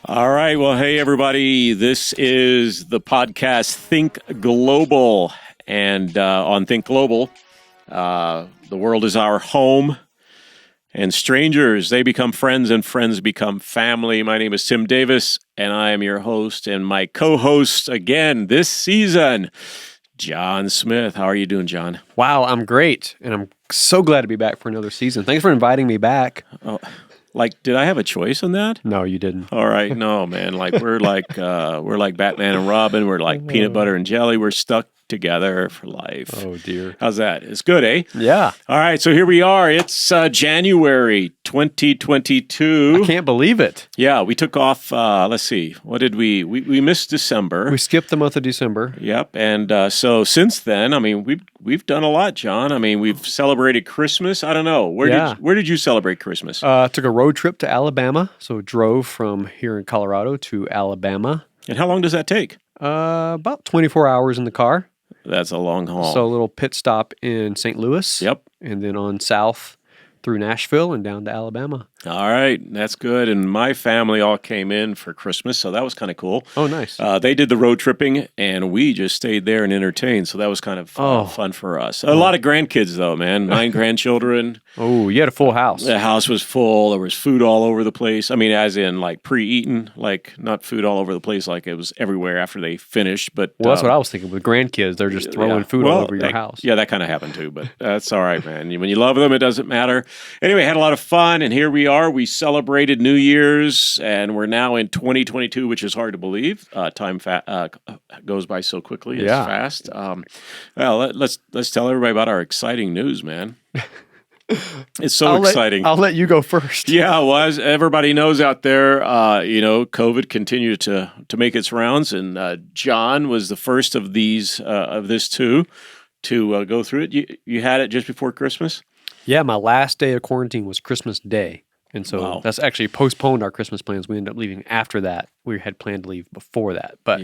All right. Well, hey, everybody. This is the podcast Think Global. And on Think Global, the world is our home. And strangers, they become friends, and friends become family. My name is Tim Davis, and I am your host. And my co-host, again, this season, John Smith. How are you doing, John? Wow, I'm great. And I'm so glad to be back for another season. Thanks for inviting me back. Oh, did I have a choice on that? No, you didn't. All right. No, man. We're like Batman and Robin. We're like peanut butter and jelly. We're stuck together for life. Oh, dear. How's that? It's good, eh? Yeah. All right. So here we are. It's January 2022. I can't believe it. Yeah. We took off, let's see. What did we missed December. We skipped the month of December. Yep. And so since then, I mean, we've done a lot, John. I mean, we've celebrated Christmas. I don't know. Where did you celebrate Christmas? Took a road trip to Alabama. So drove from here in Colorado to Alabama. And how long does that take? About 24 hours in the car. That's a long haul. So a little pit stop in St. Louis. Yep. And then on south through Nashville and down to Alabama. All right. That's good. And my family all came in for Christmas, so that was kind of cool. Oh, nice. They did the road tripping, and we just stayed there and entertained, so that was kind of fun for us. A lot of grandkids, though, man. 9 grandchildren. Oh, you had a full house. The house was full. There was food all over the place. I mean, as in, like, pre-eaten, like, not food all over the place, like it was everywhere after they finished. But well, that's what I was thinking. With grandkids, they're just throwing food all over your house. Yeah, that kind of happened, too, but that's all right, man. When you love them, it doesn't matter. Anyway, had a lot of fun, and here we are. We celebrated New Year's, and we're now in 2022, which is hard to believe. Time goes by so quickly. It's fast. Well, let's tell everybody about our exciting news, man. It's so exciting. I'll let you go first. Yeah, well, as everybody knows out there, COVID continued to make its rounds, and John was the first of this too to go through it. You had it just before Christmas? Yeah, my last day of quarantine was Christmas Day. And so that's actually postponed our Christmas plans. We ended up leaving after that. We had planned to leave before that. But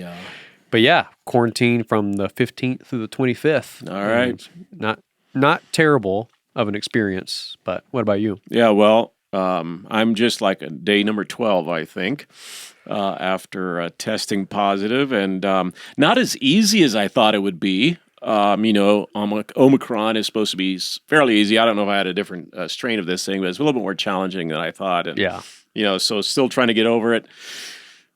yeah, quarantine from the 15th through the 25th. All right. Not terrible of an experience, but what about you? Yeah, well, I'm just like day number 12, I think, after testing positive, and not as easy as I thought it would be. Omicron is supposed to be fairly easy. I don't know if I had a different strain of this thing, but it's a little bit more challenging than I thought. And, so still trying to get over it,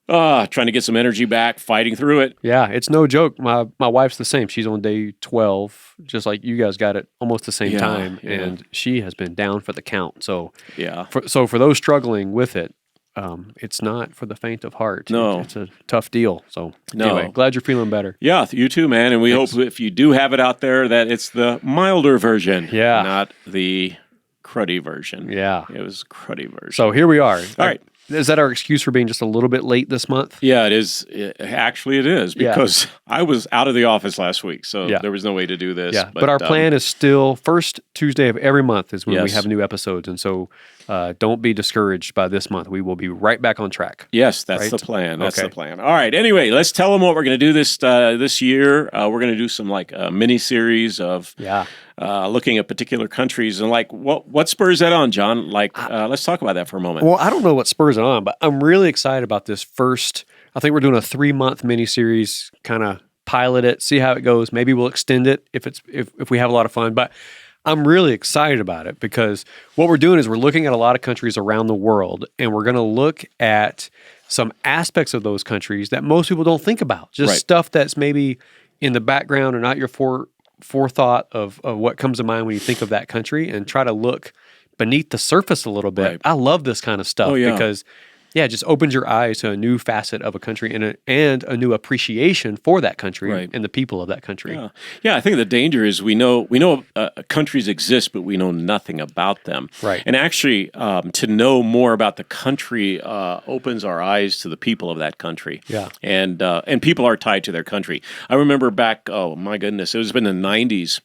trying to get some energy back, fighting through it. Yeah, it's no joke. My wife's the same. She's on day 12, just like you guys got it almost the same time, and she has been down for the count. So, for those struggling with it, it's not for the faint of heart. No. It's a tough deal. So anyway, glad you're feeling better. Yeah, you too, man. And we hope if you do have it out there that it's the milder version, not the cruddy version. Yeah. It was cruddy version. So here we are. All right. Is that our excuse for being just a little bit late this month? Yeah, it is. Actually, it is because I was out of the office last week, so there was no way to do this. Yeah, but our plan is still first Tuesday of every month is when we have new episodes, and so don't be discouraged by this month. We will be right back on track. Yes, that's the plan. That's the plan. All right. Anyway, let's tell them what we're going to do this year. We're going to do some mini series of looking at particular countries, and what spurs that on, John? Let's talk about that for a moment. Well, I don't know what spurs it on, but I'm really excited about this first. I think we're doing a 3-month mini series, kind of pilot it, see how it goes. Maybe we'll extend it if we have a lot of fun, but I'm really excited about it because what we're doing is we're looking at a lot of countries around the world, and we're going to look at some aspects of those countries that most people don't think about. Just stuff that's maybe in the background or not your forethought of what comes to mind when you think of that country, and try to look beneath the surface a little bit. I love this kind of stuff because it just opens your eyes to a new facet of a country and a new appreciation for that country and the people of that country. Yeah. I think the danger is we know countries exist, but we know nothing about them. Right. And actually, to know more about the country opens our eyes to the people of that country. Yeah. And people are tied to their country. I remember back, oh my goodness, it was in the 90s.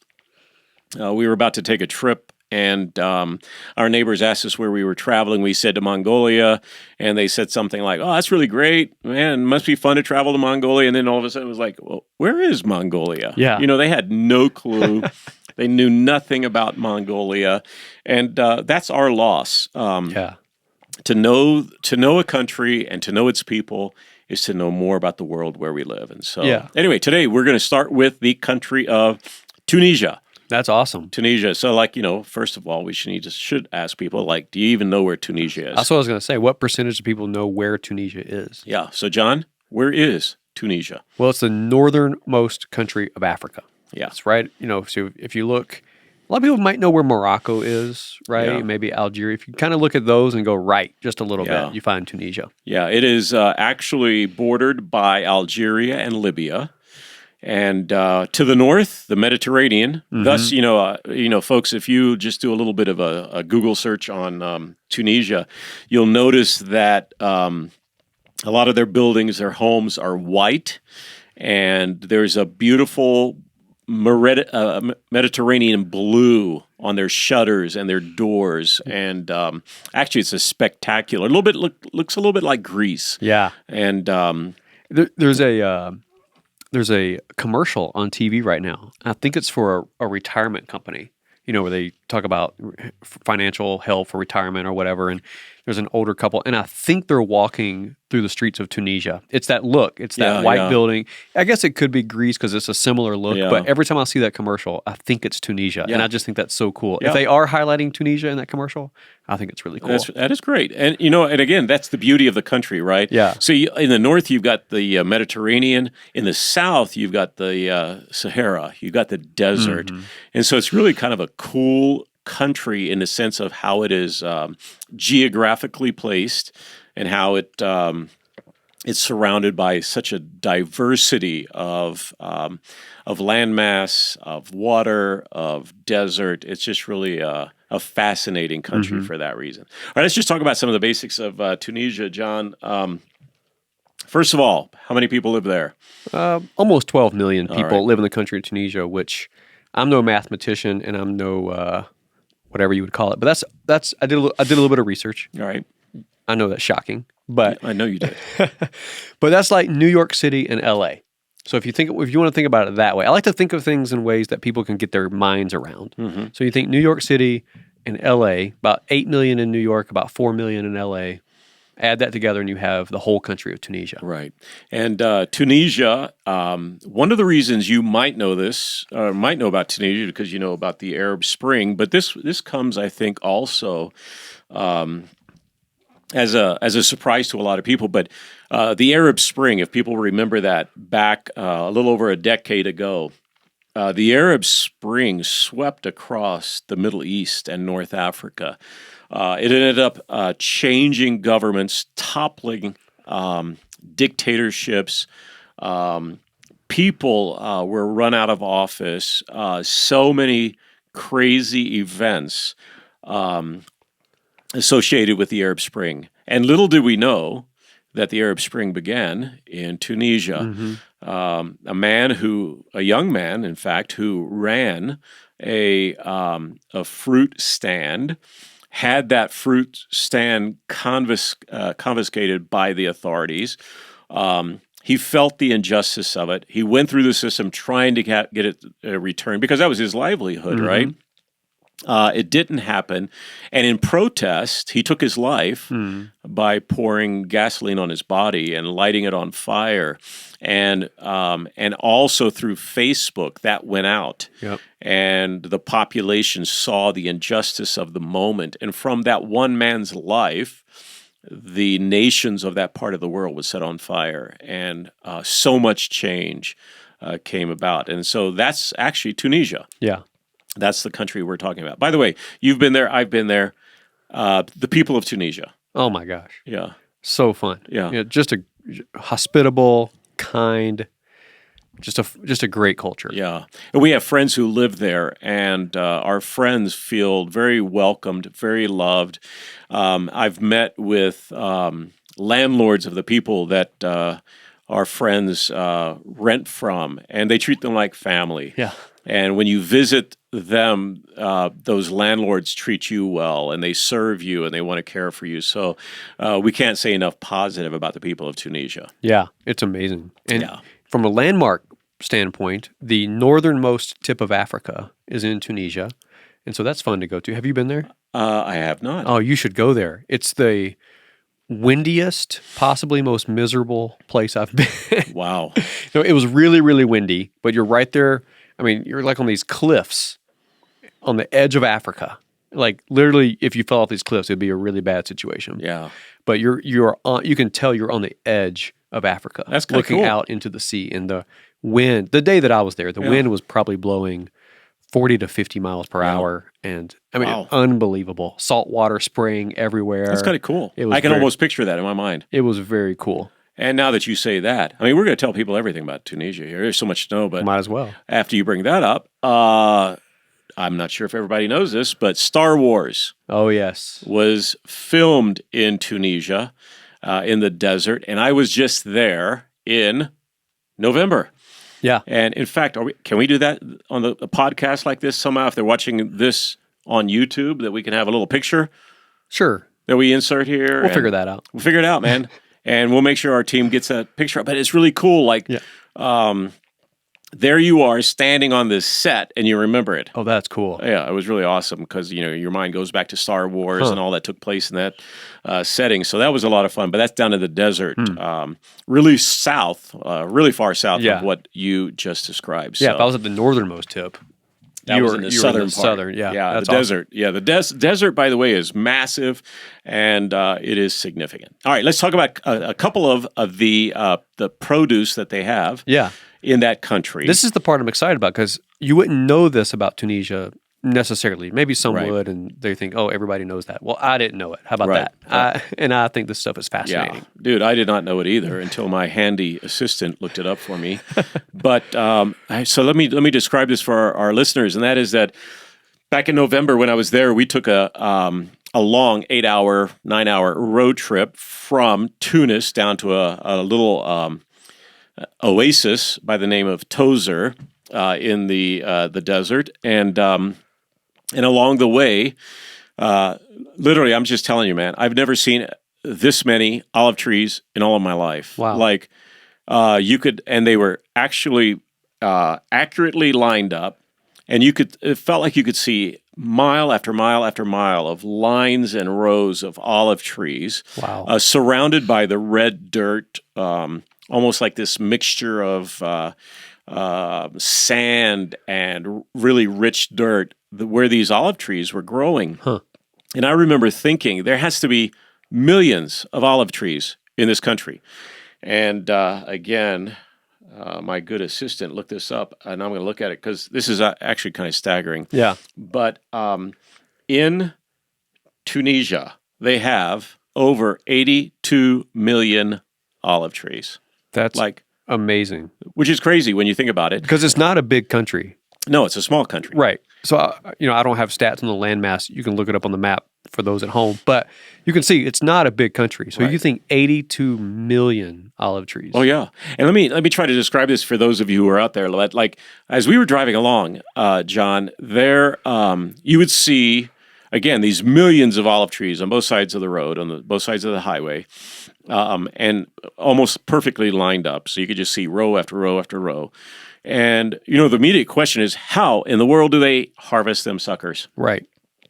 We were about to take a trip, and our neighbors asked us where we were traveling. We said to Mongolia, and they said something like, "Oh, that's really great, man. It must be fun to travel to Mongolia." And then all of a sudden it was like, "Well, where is Mongolia?" Yeah. They had no clue. They knew nothing about Mongolia, and that's our loss. Yeah. To know a country and to know its people is to know more about the world where we live. And so, Yeah. anyway, today we're going to start with the country of Tunisia. That's awesome. Tunisia. So, first of all, we should ask people, do you even know where Tunisia is? That's what I was going to say. What percentage of people know where Tunisia is? Yeah. So, John, where is Tunisia? Well, it's the northernmost country of Africa. Yeah. It's right. So if you look, a lot of people might know where Morocco is, right? Yeah. Maybe Algeria. If you kind of look at those and go right just a little Yeah. bit, you find Tunisia. Yeah. It is actually bordered by Algeria and Libya. And to the north, the Mediterranean. Mm-hmm. Thus, folks, if you just do a little bit of a Google search on Tunisia, you'll notice that a lot of their buildings, their homes are white, and there's a beautiful Mediterranean blue on their shutters and their doors. And actually, it's a spectacular. Looks a little bit like Greece. Yeah. And there's a commercial on TV right now. I think it's for a retirement company, where they talk about financial help for retirement or whatever. And there's an older couple, and I think they're walking through the streets of Tunisia. It's that look. It's that white building. I guess it could be Greece because it's a similar look, but every time I see that commercial, I think it's Tunisia. Yeah. And I just think that's so cool. Yeah. If they are highlighting Tunisia in that commercial, I think it's really cool. That is great. And, and again, that's the beauty of the country, right? Yeah. So in the north, you've got the Mediterranean. In the south, you've got the Sahara. You've got the desert. Mm-hmm. And so it's really kind of a cool country in the sense of how it is geographically placed and how it's surrounded by such a diversity of landmass, of water, of desert. It's just really a fascinating country for that reason. All right, let's just talk about some of the basics of Tunisia, John. First of all, how many people live there? Almost 12 million people right. live in the country of Tunisia, which I'm no mathematician and I'm no whatever you would call it. But that's I did a little bit of research. All right. I know that's shocking, but I know you did. but that's like New York City and LA. So if you want to think about it that way, I like to think of things in ways that people can get their minds around. Mm-hmm. So you think New York City and LA, about 8 million in New York, about 4 million in LA. Add that together and you have the whole country of Tunisia. Right. And Tunisia, one of the reasons you might know this, or might know about Tunisia because you know about the Arab Spring, but this comes, I think, also as a surprise to a lot of people. But the Arab Spring, if people remember that back a little over a decade ago, the Arab Spring swept across the Middle East and North Africa. It ended up changing governments, toppling dictatorships. People were run out of office. So many crazy events associated with the Arab Spring. And little did we know that the Arab Spring began in Tunisia. Mm-hmm. A young man, in fact, who ran a fruit stand, had that fruit stand confiscated by the authorities. He felt the injustice of it. He went through the system trying to get it returned because that was his livelihood, mm-hmm. right? It didn't happen. And in protest, he took his life by pouring gasoline on his body and lighting it on fire. And also through Facebook, that went out. Yep. And the population saw the injustice of the moment. And from that one man's life, the nations of that part of the world was set on fire. And so much change came about. And so that's actually Tunisia. Yeah. That's the country we're talking about. By the way, you've been there. I've been there. The people of Tunisia. Oh, my gosh. Yeah. So fun. Yeah. Just a hospitable, kind, just a great culture. Yeah. And we have friends who live there, and our friends feel very welcomed, very loved. I've met with landlords of the people that our friends rent from, and they treat them like family. Yeah. And when you visit them, those landlords treat you well, and they serve you, and they want to care for you. So we can't say enough positive about the people of Tunisia. Yeah, it's amazing. And from a landmark standpoint, the northernmost tip of Africa is in Tunisia. And so that's fun to go to. Have you been there? I have not. Oh, you should go there. It's the windiest, possibly most miserable place I've been. Wow. No, it was really, really windy, but you're right there. I mean, you're like on these cliffs on the edge of Africa. Like literally, if you fell off these cliffs, it'd be a really bad situation. Yeah. But you're on. You can tell you're on the edge of Africa. That's kinda looking cool. out into the sea. And the wind. The day that I was there, the wind was probably blowing 40 to 50 miles per hour, and I mean, Wow. unbelievable. Salt water spraying everywhere. That's kind of cool. It was I can very- almost picture that in my mind. It was very cool. And now that you say that, I mean, we're going to tell people everything about Tunisia here. There's so much to know, but Might as well. after you bring that up, I'm not sure if everybody knows this, but Star Wars Oh yes. was filmed in Tunisia, in the desert, and I was just there in November. Yeah. And in fact, can we do that on a podcast like this somehow? If they're watching this on YouTube, that we can have a little picture Sure. that we insert here. We'll figure that out. We'll figure it out, man. And we'll make sure our team gets that picture up. But it's really cool. Like, there you are standing on this set, and you remember it. Oh, that's cool. Yeah, it was really awesome because, your mind goes back to Star Wars and all that took place in that setting. So that was a lot of fun. But that's down in the desert, really south, really far south of what you just described. Yeah, So if I was at the northernmost tip. that was in the southern part. Southern, yeah. Yeah, That's the desert. Yeah, the desert, by the way, is massive, and it is significant. All right, let's talk about a couple of the produce that they have. Yeah. In that country. This is the part I'm excited about because you wouldn't know this about Tunisia necessarily. Maybe some Right. would, and they think, oh, everybody knows that. Well, I didn't know it. How about Right. that? And I think this stuff is fascinating. Yeah, dude, I did not know it either until my handy assistant looked it up for me. But so let me describe this for our listeners, and that is that back in November when I was there, we took a long 8-hour, 9-hour road trip from Tunis down to a little oasis by the name of Tozer in the desert, and along the way, literally, I'm just telling you, man, I've never seen this many olive trees in all of my life. Wow. Like and they were actually accurately lined up, and it felt like you could see mile after mile after mile of lines and rows of olive trees. Wow. Surrounded by the red dirt, almost like this mixture of sand and really rich dirt where these olive trees were growing. Huh. And I remember thinking there has to be millions of olive trees in this country. And again, my good assistant looked this up, and I'm going to look at it because this is actually kind of staggering. Yeah. But in Tunisia, they have over 82 million olive trees. That's Like, amazing. which is crazy when you think about it. Because it's not a big country. No, it's a small country. Right. So, I don't have stats on the landmass. You can look it up on the map for those at home. But you can see it's not a big country. So Right. you think 82 million olive trees. Oh yeah, and let me try to describe this for those of you who are out there. Like as we were driving along, John, there you would see again these millions of olive trees on both sides of the road, on both sides of the highway, and almost perfectly lined up. So you could just see row after row after row. And the immediate question is, how in the world do they harvest them suckers? Right.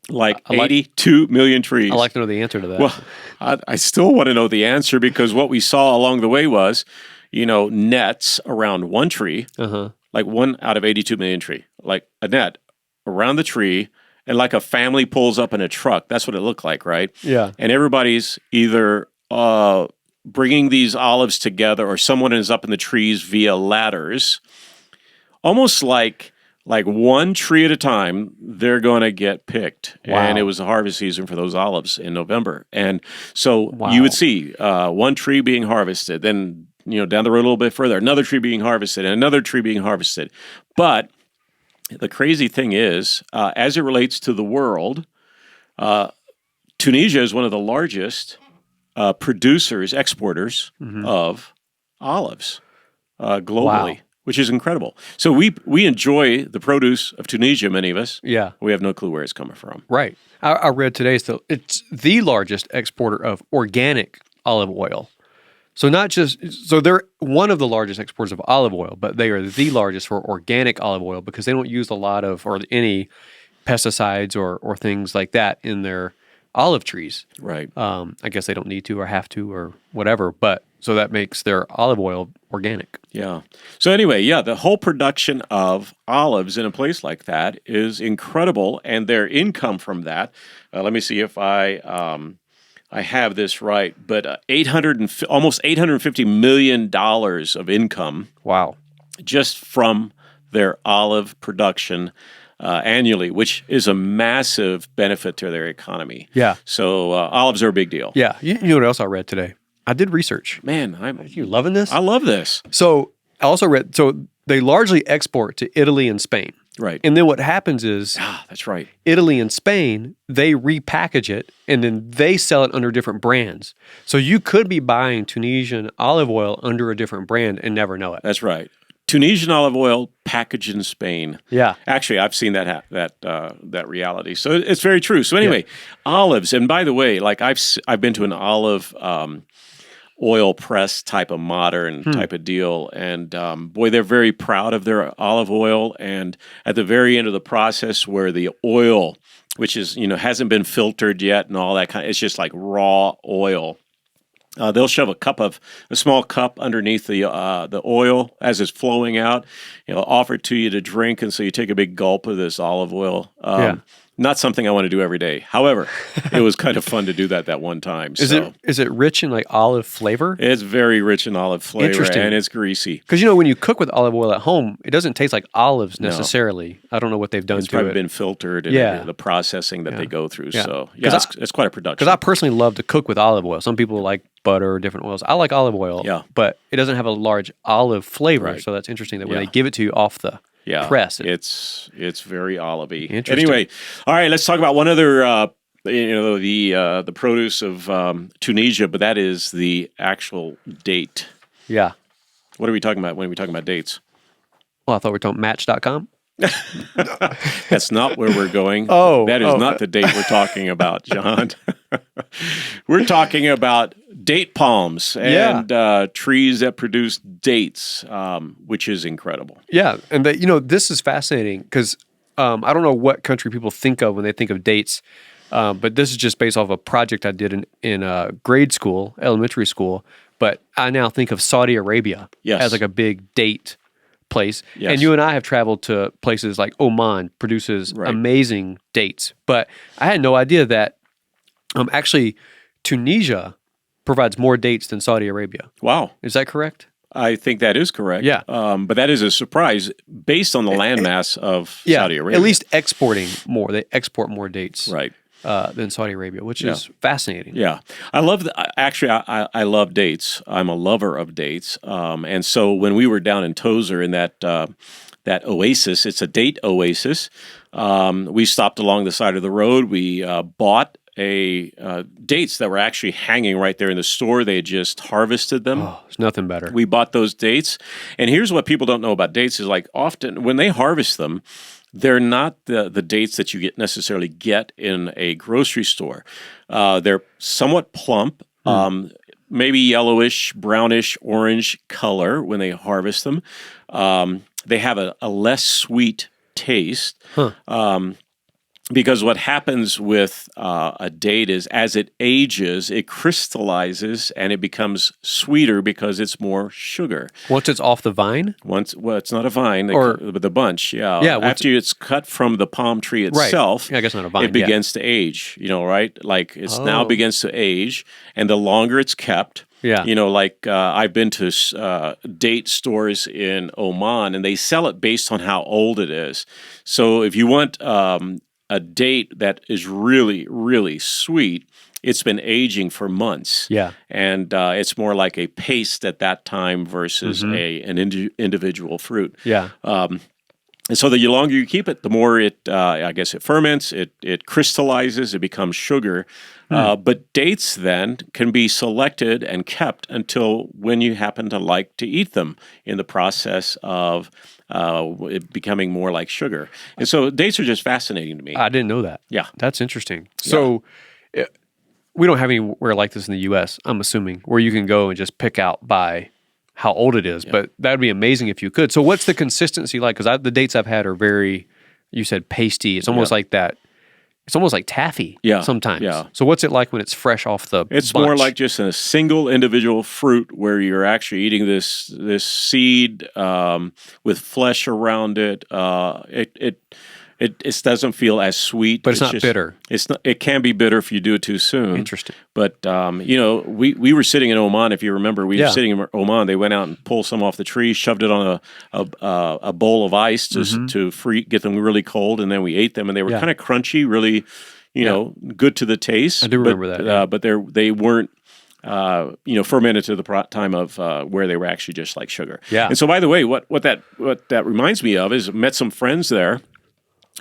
Like I like- 82 million trees. I like to know the answer to that. Well, I still want to know the answer because what we saw along the way was, nets around one tree, like one out of 82 million tree, like a net around the tree, and like a family pulls up in a truck. That's what it looked like, right? Yeah. And everybody's either bringing these olives together or someone is up in the trees via ladders, almost like one tree at a time, they're going to get picked. Wow. And it was the harvest season for those olives in November. And so Wow. you would see one tree being harvested, then, down the road a little bit further, another tree being harvested and another tree being harvested. But the crazy thing is, as it relates to the world, Tunisia is one of the largest producers, exporters of olives globally. Wow. Which is incredible. So we enjoy the produce of Tunisia, many of us. Yeah. We have no clue where it's coming from. Right. I read today, so it's the largest exporter of organic olive oil. So not just so they're one of the largest exporters of olive oil, but they are the largest for organic olive oil because they don't use a lot of or any pesticides or things like that in their olive trees. Right. I guess they don't need to or have to or whatever, but so that makes their olive oil organic. Yeah. So anyway, yeah, the whole production of olives in a place like that is incredible, and their income from that. Let me see if I have this right, but almost $850 million of income Wow. just from their olive production annually, which is a massive benefit to their economy. Yeah. So olives are a big deal. Yeah. You know what else I read today? I did research. Man, You loving this? I love this. So I also read, so they largely export to Italy and Spain. Right. And then what happens is That's right. Italy and Spain, they repackage it and then they sell it under different brands. So you could be buying Tunisian olive oil under a different brand and never know it. That's right. Tunisian olive oil packaged in Spain. Yeah. Actually, I've seen that reality. So it's very true. So anyway, olives. And by the way, like I've been to an olive oil press type of modern type of deal, and boy, they're very proud of their olive oil. And at the very end of the process, where the oil, which is hasn't been filtered yet, and all that it's just like raw oil. They'll shove a small cup underneath the oil as it's flowing out. Offer it to you to drink, and so you take a big gulp of this olive oil. Not something I want to do every day. However, it was kind of fun to do that one time. Is it rich in like olive flavor? It's very rich in olive flavor, Interesting. and it's greasy. Because when you cook with olive oil at home, it doesn't taste like olives necessarily. I don't know what they've done It's to probably it. been filtered and the processing that they go through. Yeah. So it's quite a production. Because I personally love to cook with olive oil. Some people like butter or different oils. I like olive oil, but it doesn't have a large olive flavor. Right. So that's interesting that when they give it to you off the press, it's very olivey. Interesting. Anyway, all right, let's talk about one other the produce of Tunisia, but that is the actual date. Yeah. What are we talking about when we talking about dates? Well, I thought we were talking Match.com. That's not where we're going. That is not the date we're talking about, John. We're talking about date palms and trees that produce dates, which is incredible. Yeah, and this is fascinating because I don't know what country people think of when they think of dates, but this is just based off a project I did in grade school, elementary school. But I now think of Saudi Arabia as like a big date place. Yes. And you and I have traveled to places like Oman, produces amazing dates. But I had no idea that actually Tunisia provides more dates than Saudi Arabia. Wow. Is that correct? I think that is correct. Yeah. But that is a surprise based on the landmass of Saudi Arabia. At least exporting more. They export more dates. Right. Than Saudi Arabia, which is fascinating. Yeah. I love actually, I love dates. I'm a lover of dates. And so when we were down in Tozer in that oasis, it's a date oasis, we stopped along the side of the road. We bought dates that were actually hanging right there in the store. They had just harvested them. Oh, there's nothing better. We bought those dates. And here's what people don't know about dates is like often when they harvest them, they're not the dates that you necessarily get in a grocery store. They're somewhat plump, maybe yellowish, brownish, orange color when they harvest them. They have a less sweet taste. Because what happens with a date is as it ages, it crystallizes and it becomes sweeter because it's more sugar. Once it's off the vine? It's not a vine, but the bunch, After it's cut from the palm tree itself, I guess not a vine, it begins to age, right? Like it's now begins to age, and the longer it's kept, I've been to date stores in Oman, and they sell it based on how old it is. So if you want a date that is really, really sweet, it's been aging for months. Yeah. And it's more like a paste at that time versus an individual fruit. Yeah. And so the longer you keep it, the more it ferments, it crystallizes, it becomes sugar. But dates then can be selected and kept until when you happen to like to eat them in the process of it becoming more like sugar. And so dates are just fascinating to me. I didn't know that. Yeah. That's interesting. So we don't have anywhere like this in the U.S., I'm assuming, where you can go and just pick out by how old it is. But that would be amazing if you could. So what's the consistency like? Because the dates I've had are very, you said pasty. It's almost like that. It's almost like taffy sometimes. Yeah. So what's it like when it's fresh off the It's bunch? more like just a single individual fruit where you're actually eating this seed with flesh around it. It doesn't feel as sweet, but it's not bitter. It's not. It can be bitter if you do it too soon. Interesting. But we were sitting in Oman. If you remember, we were sitting in Oman. They went out and pulled some off the tree, shoved it on a bowl of ice to get them really cold, and then we ate them, and they were kind of crunchy, really, good to the taste. I do remember that. But they weren't. Fermented to the time of where they were actually just like sugar. Yeah. And so, by the way, what that reminds me of is I met some friends there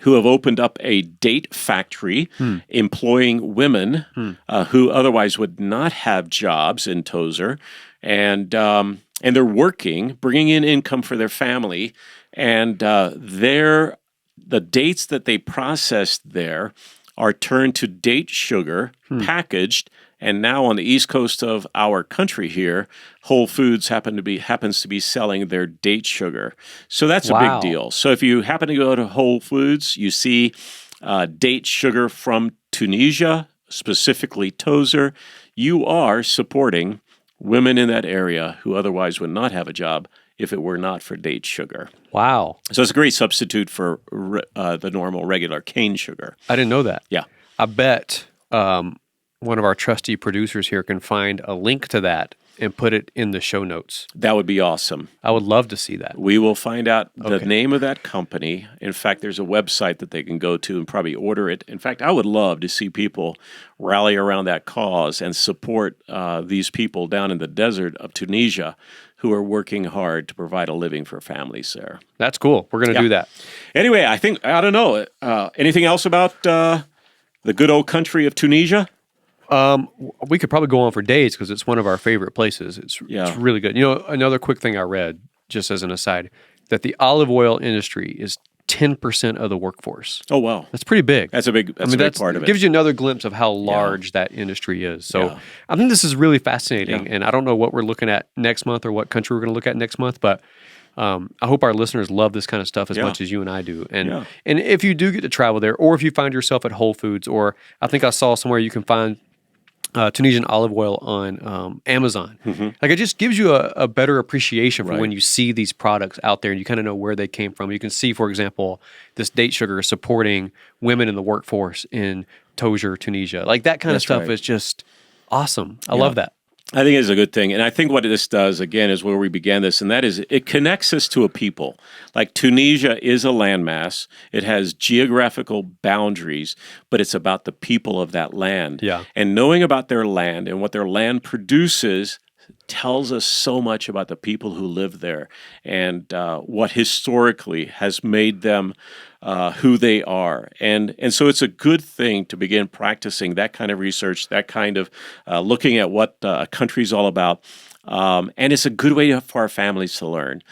who have opened up a date factory employing women who otherwise would not have jobs in Tozer, and they're working, bringing in income for their family, and the dates that they processed there are turned to date sugar, packaged. And now on the east coast of our country here, Whole Foods happens to be selling their date sugar. So that's a big deal. So if you happen to go to Whole Foods, you see date sugar from Tunisia, specifically Tozer, you are supporting women in that area who otherwise would not have a job if it were not for date sugar. Wow. So it's a great substitute for the normal regular cane sugar. I didn't know that. Yeah. I bet one of our trusty producers here can find a link to that and put it in the show notes. That would be awesome. I would love to see that. We will find out the name of that company. In fact, there's a website that they can go to and probably order it. In fact, I would love to see people rally around that cause and support these people down in the desert of Tunisia who are working hard to provide a living for families there. That's cool. We're going to do that. Anyway, I don't know. Anything else about the good old country of Tunisia? We could probably go on for days because it's one of our favorite places. It's really good. Another quick thing I read, just as an aside, that the olive oil industry is 10% of the workforce. Oh, wow. That's pretty big. That's a big part of it. It gives you another glimpse of how large that industry is. So I think this is really fascinating, and I don't know what we're looking at next month or what country we're going to look at next month, but I hope our listeners love this kind of stuff as much as you and I do. And if you do get to travel there, or if you find yourself at Whole Foods, or I think I saw somewhere you can find Tunisian olive oil on Amazon. Like, it just gives you a better appreciation for when you see these products out there and you kind of know where they came from. You can see, for example, this date sugar is supporting women in the workforce in Tozer, Tunisia. Like, that kind of stuff is just awesome. I love that. I think it's a good thing. And I think what this does, again, is where we began this, and that is it connects us to a people. Like, Tunisia is a landmass. It has geographical boundaries, but it's about the people of that land. Yeah. And knowing about their land and what their land produces tells us so much about the people who live there and what historically has made them who they are. And so it's a good thing to begin practicing that kind of research, that kind of looking at what a country's all about. And it's a good way for our families to learn.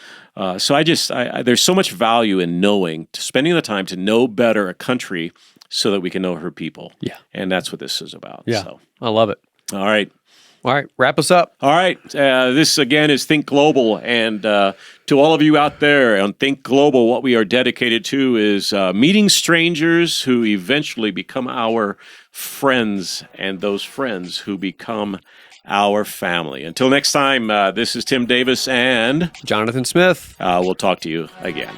So there's so much value in spending the time to know better a country so that we can know her people. Yeah. And that's what this is about. Yeah. So. I love it. All right. All right, wrap us up. All right. This, again, is Think Global. And to all of you out there on Think Global, what we are dedicated to is meeting strangers who eventually become our friends, and those friends who become our family. Until next time, this is Tim Davis and Jonathan Smith. We'll talk to you again.